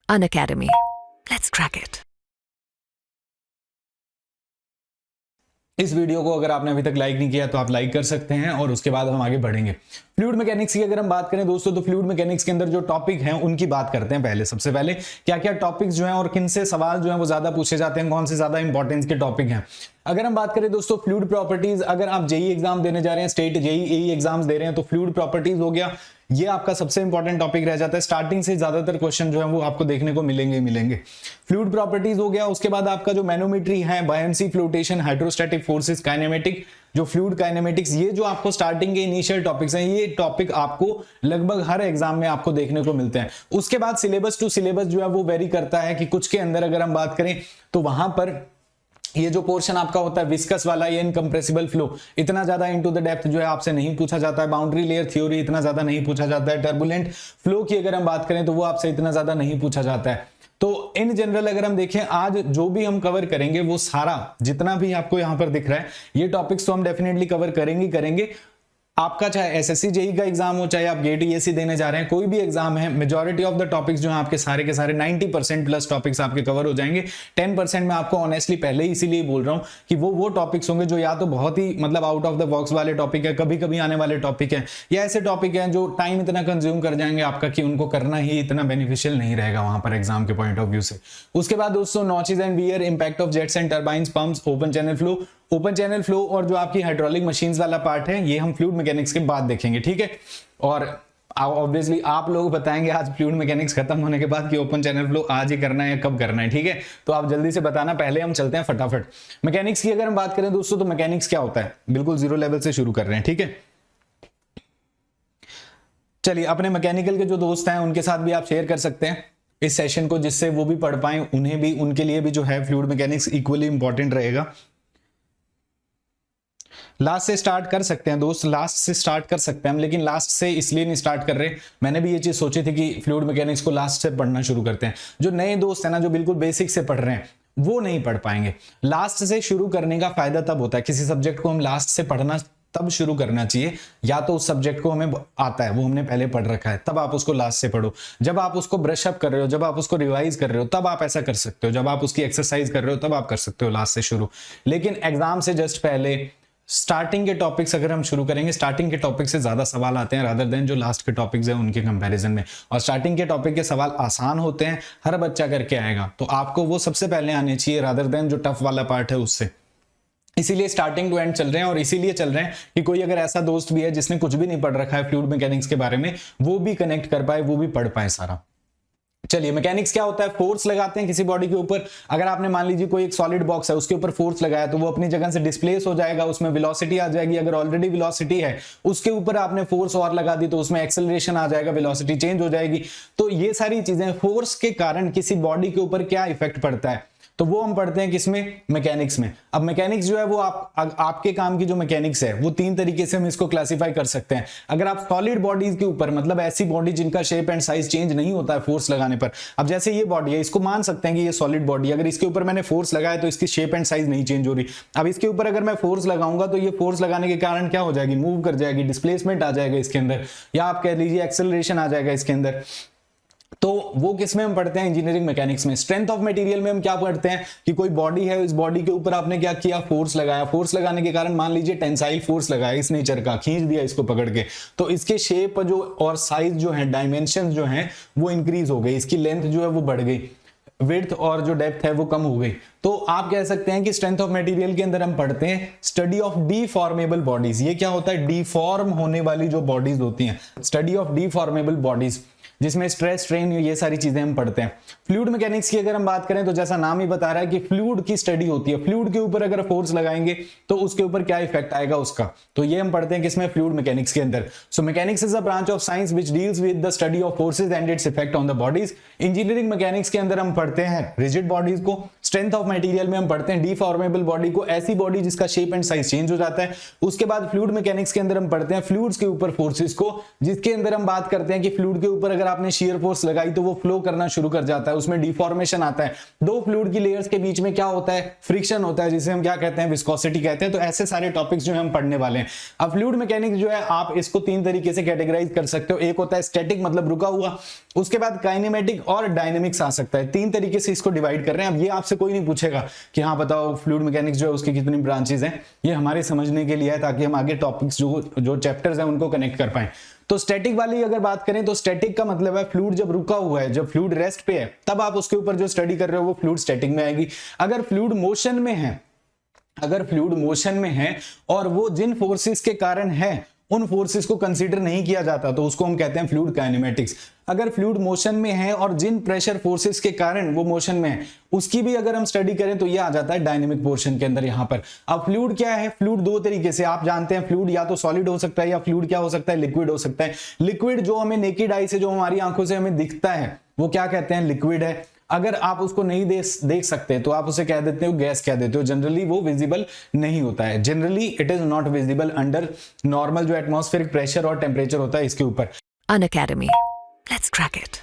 Unacademy. Let's crack it. इस video को अगर आपने अभी तक लाइक नहीं किया तो आप लाइक कर सकते हैं और उसके बाद हम आगे बढ़ेंगे। फ्लूइड मैकेनिक्स की अगर हम बात करें दोस्तों, तो फ्लूइड मैकेनिक्स के अंदर जो टॉपिक हैं उनकी बात करते हैं। पहले सबसे पहले क्या क्या टॉपिक्स जो हैं और किन से सवाल जो हैं वो ज्यादा पूछे जाते हैं, कौन से ज्यादा इंपॉर्टेंस के टॉपिक हैं। अगर हम बात करें दोस्तों फ्लूइड प्रॉपर्टीज, अगर आप जेई एग्जाम देने जा रहे हैं, स्टेट जेई एग्जाम्स दे रहे हैं, तो फ्लूइड प्रॉपर्टीज हो गया, ये आपका सबसे इंपॉर्टेंट टॉपिक रह जाता है। स्टार्टिंग से ज्यादातर क्वेश्चन जो है वो आपको देखने को मिलेंगे। फ्लूइड प्रॉपर्टीज हो गया, उसके बाद आपका जो मैनोमेट्री है, buoyancy, flotation, hydrostatic forces, kinematic, जो फ्लूइड काइनेमेटिक्स, ये जो आपको स्टार्टिंग के इनिशियल टॉपिक्स हैं, ये टॉपिक आपको लगभग हर एग्जाम में आपको देखने को मिलते हैं। उसके बाद सिलेबस टू सिलेबस जो है वो वेरी करता है कि कुछ के अंदर अगर हम बात करें तो वहां पर ये जो पोर्शन आपका होता है विस्कस वाला, ये इनकम्प्रेसिबल फ्लो, इतना ज्यादा इनटू द डेप्थ जो है आपसे नहीं पूछा जाता है। बाउंड्री लेयर थ्योरी इतना ज्यादा नहीं पूछा जाता है। टर्बुलेंट फ्लो की अगर हम बात करें तो वो आपसे इतना ज्यादा नहीं पूछा जाता है। तो इन जनरल अगर हम देखें, आज जो भी हम कवर करेंगे वो सारा जितना भी आपको यहां पर दिख रहा है, ये टॉपिक्स तो हम डेफिनेटली कवर करेंगे। आपका चाहे एसएससी जेई का एग्जाम हो, चाहे आप गेट ईएससी देने जा रहे हैं, कोई भी एग्जाम है, मेजॉरिटी ऑफ द टॉपिक्स जो हैं आपके सारे के सारे 90% प्लस टॉपिक्स आपके कवर हो जाएंगे। 10% में आपको ऑनेस्टली पहले ही इसीलिए बोल रहा हूं कि वो टॉपिक्स होंगे जो या तो बहुत ही मतलब आउट ऑफ द बॉक्स वाले टॉपिक है, कभी कभी आने वाले टॉपिक है, या ऐसे टॉपिक है जो टाइम इतना कंज्यूम कर जाएंगे आपका कि उनको करना ही इतना बेनिफिशियल नहीं रहेगा वहां पर एग्जाम के पॉइंट ऑफ व्यू से। उसके बाद दोस्तों notches and wear, impact of jets and turbines, pumps, open channel flow, open channel flow और जो आपकी हाइड्रोलिक मशीन्स वाला पार्ट है, ये हम फ्लूइड मैकेनिक्स के बाद देखेंगे, ठीक है। और ऑब्वियसली आप लोग बताएंगे आज फ्लूइड मैकेनिक्स खत्म होने के बाद कि ओपन चैनल फ्लो आज ही करना है या कब करना है, ठीक है। तो आप जल्दी से बताना, पहले हम चलते हैं फटाफट। मैकेनिक्स की अगर हम बात करें दोस्तों, तो मैकेनिक्स क्या होता है, बिल्कुल जीरो लेवल से शुरू कर रहे हैं, ठीक है। चलिए, अपने मैकेनिकल के जो दोस्त हैं उनके साथ भी आप शेयर कर सकते हैं इस सेशन को, जिससे वो भी पढ़ पाए, उन्हें भी, उनके लिए भी जो है फ्लूइड मैकेनिक्स इक्वली इंपॉर्टेंट रहेगा। लास्ट से स्टार्ट कर सकते हैं दोस्त, लास्ट से स्टार्ट कर सकते हैं हम, लेकिन लास्ट से इसलिए नहीं स्टार्ट कर रहे, मैंने भी ये चीज सोची थी कि फ्लूइड मैकेनिक्स को लास्ट से पढ़ना शुरू करते हैं। जो नए दोस्त हैं ना, जो बिल्कुल बेसिक से पढ़ रहे हैं, वो नहीं पढ़ पाएंगे। लास्ट से शुरू करने का फायदा तब होता है, किसी सब्जेक्ट को हम लास्ट से पढ़ना तब शुरू करना चाहिए, या तो उस सब्जेक्ट को हमें आता है, वो हमने पहले पढ़ रखा है, तब आप उसको लास्ट से पढ़ो। जब आप उसको ब्रश अप कर रहे हो, जब आप उसको रिवाइज कर रहे हो, तब आप ऐसा कर सकते हो। जब आप उसकी एक्सरसाइज कर रहे हो, तब आप कर सकते हो लास्ट से शुरू। लेकिन एग्जाम से जस्ट पहले स्टार्टिंग के टॉपिक्स अगर हम शुरू करेंगे, स्टार्टिंग के टॉपिक से ज्यादा सवाल आते हैं रादर देन जो लास्ट के टॉपिक्स हैं उनके कंपैरिजन में। और स्टार्टिंग के टॉपिक के सवाल आसान होते हैं, हर बच्चा करके आएगा, तो आपको वो सबसे पहले आने चाहिए रादर देन जो टफ वाला पार्ट है उससे। इसीलिए स्टार्टिंग टू एंड चल रहे हैं, और इसीलिए चल रहे हैं कि कोई अगर ऐसा दोस्त भी है जिसने कुछ भी नहीं पढ़ रखा है फ्लूइड मैकेनिक्स के बारे में, वो भी कनेक्ट कर पाए, वो भी पढ़ पाए सारा। चलिए, मैकेनिक्स क्या होता है, फोर्स लगाते हैं किसी बॉडी के ऊपर। अगर आपने मान लीजिए कोई एक सॉलिड बॉक्स है, उसके ऊपर फोर्स लगाया, तो वो अपनी जगह से डिस्प्लेस हो जाएगा, उसमें वेलोसिटी आ जाएगी। अगर ऑलरेडी वेलोसिटी है, उसके ऊपर आपने फोर्स और लगा दी तो उसमें एक्सेलरेशन आ जाएगा, वेलोसिटी चेंज हो जाएगी। तो ये सारी चीजें, फोर्स के कारण किसी बॉडी के ऊपर क्या इफेक्ट पड़ता है, तो वो हम पढ़ते हैं किसमें, मैकेनिक्स में। अब मैकेनिक्स जो है वो आपके काम की जो मैकेनिक्स है वो तीन तरीके से हम इसको क्लासिफाई कर सकते हैं। अगर आप सॉलिड बॉडीज के ऊपर, मतलब ऐसी बॉडी जिनका शेप एंड साइज चेंज नहीं होता है फोर्स लगाने पर, अब जैसे ये बॉडी है, इसको मान सकते हैं कि ये सॉलिड बॉडी, अगर इसके ऊपर मैंने फोर्स लगाया तो इसकी शेप एंड साइज नहीं चेंज हो रही। अब इसके ऊपर अगर मैं फोर्स लगाऊंगा तो ये फोर्स लगाने के कारण क्या हो जाएगी, मूव कर जाएगी, डिस्प्लेसमेंट आ जाएगा इसके अंदर, या आप कह लीजिए एक्सेलरेशन आ जाएगा इसके अंदर। तो वो किसमें हम पढ़ते हैं, इंजीनियरिंग मैकेनिक्स में। स्ट्रेंथ ऑफ मटेरियल में हम क्या पढ़ते हैं कि कोई बॉडी है, इस बॉडी के ऊपर आपने क्या किया, फोर्स लगाया, फोर्स लगाने के कारण मान लीजिए टेंसाइल फोर्स लगाया इस नेचर का, खींच दिया इसको पकड़ के, तो इसके शेप जो और साइज जो है, डायमेंशन जो है वो इंक्रीज हो गई, इसकी लेंथ जो है वो बढ़ गई, विड्थ और जो डेप्थ है वो कम हो गई। तो आप कह सकते हैं कि स्ट्रेंथ ऑफ मटेरियल के अंदर हम पढ़ते हैं स्टडी ऑफ डीफॉर्मेबल बॉडीज। ये क्या होता है, डीफॉर्म होने वाली जो बॉडीज होती हैं, स्टडी ऑफ डीफॉर्मेबल बॉडीज, जिसमें स्ट्रेस, स्ट्रेन, ये सारी चीजें हम पढ़ते हैं। फ्लूइड मैकेनिक्स की अगर हम बात करें तो जैसा नाम ही बता रहा है कि फ्लूइड की स्टडी होती है। फ्लूइड के ऊपर अगर फोर्स लगाएंगे तो उसके ऊपर क्या इफेक्ट आएगा उसका, तो ये हम पढ़ते हैं किसमें, फ्लूइड मैकेनिक्स के अंदर। So mechanics is a branch of science which deals with the study of forces and its effect on the bodies. Engineering mechanics के अंदर हम पढ़ते हैं रिजिड बॉडीज को। स्ट्रेंथ ऑफ मटेरियल में हम पढ़ते हैं डीफॉर्मेबल बॉडी को, ऐसी बॉडी जिसका शेप एंड साइज चेंज हो जाता है। उसके बाद फ्लूइड मैकेनिक्स के अंदर हम पढ़ते हैं फ्लूइड्स के ऊपर फोर्सेस को, जिसके अंदर हम बात करते हैं कि फ्लूइड के ऊपर अगर आपने shear force लगाई तो वो फ्लो करना शुरू कर जाता है, उसमें डिफॉर्मेशन आता है। दो फ्लूइड की लेयर्स के बीच में क्या होता है, फ्रिक्शन होता है, जिसे हम क्या कहते हैं, विस्कोसिटी कहते हैं। तो ऐसे सारे टॉपिक्स जो हम पढ़ने वाले हैं। अब फ्लूइड मैकेनिक्स जो है आप इसको तीन तरीके से कैटेगराइज कर सकते हो। एक होता है स्टैटिक, मतलब रुका हुआ, उसके बाद काइनेमेटिक और डायनेमिक्स आ सकता है। तीन तरीके से इसको डिवाइड कर रहे हैं। अब ये आपसे कोई नहीं पूछेगा कि हाँ बताओ फ्लूइड मैकेनिक्स जो है उसकी कितनी ब्रांचेस हैं, ये हमारे समझने के लिए है ताकि हम आगे टॉपिक्स जो चैप्टर्स हैं उनको कनेक्ट कर पाएं। तो स्टैटिक वाली अगर बात करें तो स्टैटिक का मतलब है फ्लूइड जब रुका हुआ है, जब फ्लूइड रेस्ट पे है, तब आप उसके ऊपर जो स्टडी कर रहे हो वो फ्लूइड स्टैटिक में आएगी। अगर फ्लूइड मोशन में है, अगर फ्लूइड मोशन में है और वो जिन फोर्सेस के कारण है उन फोर्सेस को कंसीडर नहीं किया जाता तो उसको हम कहते हैं फ्लूइड काइनेमेटिक्स। अगर फ्लूइड मोशन में है और जिन प्रेशर फोर्सेस के कारण वो मोशन में है उसकी भी अगर हम स्टडी करें तो ये आ जाता है डायनेमिक पोर्शन के अंदर। यहां पर अब फ्लूइड क्या है, फ्लूइड दो तरीके से आप जानते हैं, फ्लूइड या तो सॉलिड हो सकता है या फ्लूइड क्या हो सकता है, लिक्विड हो सकता है। लिक्विड जो हमें नेकेड आई से, जो हमारी आंखों से हमें दिखता है वो क्या कहते हैं, लिक्विड है। अगर आप उसको नहीं देख सकते तो आप उसे कह देते हो गैस कह देते हो। जनरली वो विजिबल नहीं होता है, generally it is not visible under normal जो एटमॉस्फेरिक प्रेशर और टेम्परेचर होता है इसके ऊपर। Unacademy. Let's crack it.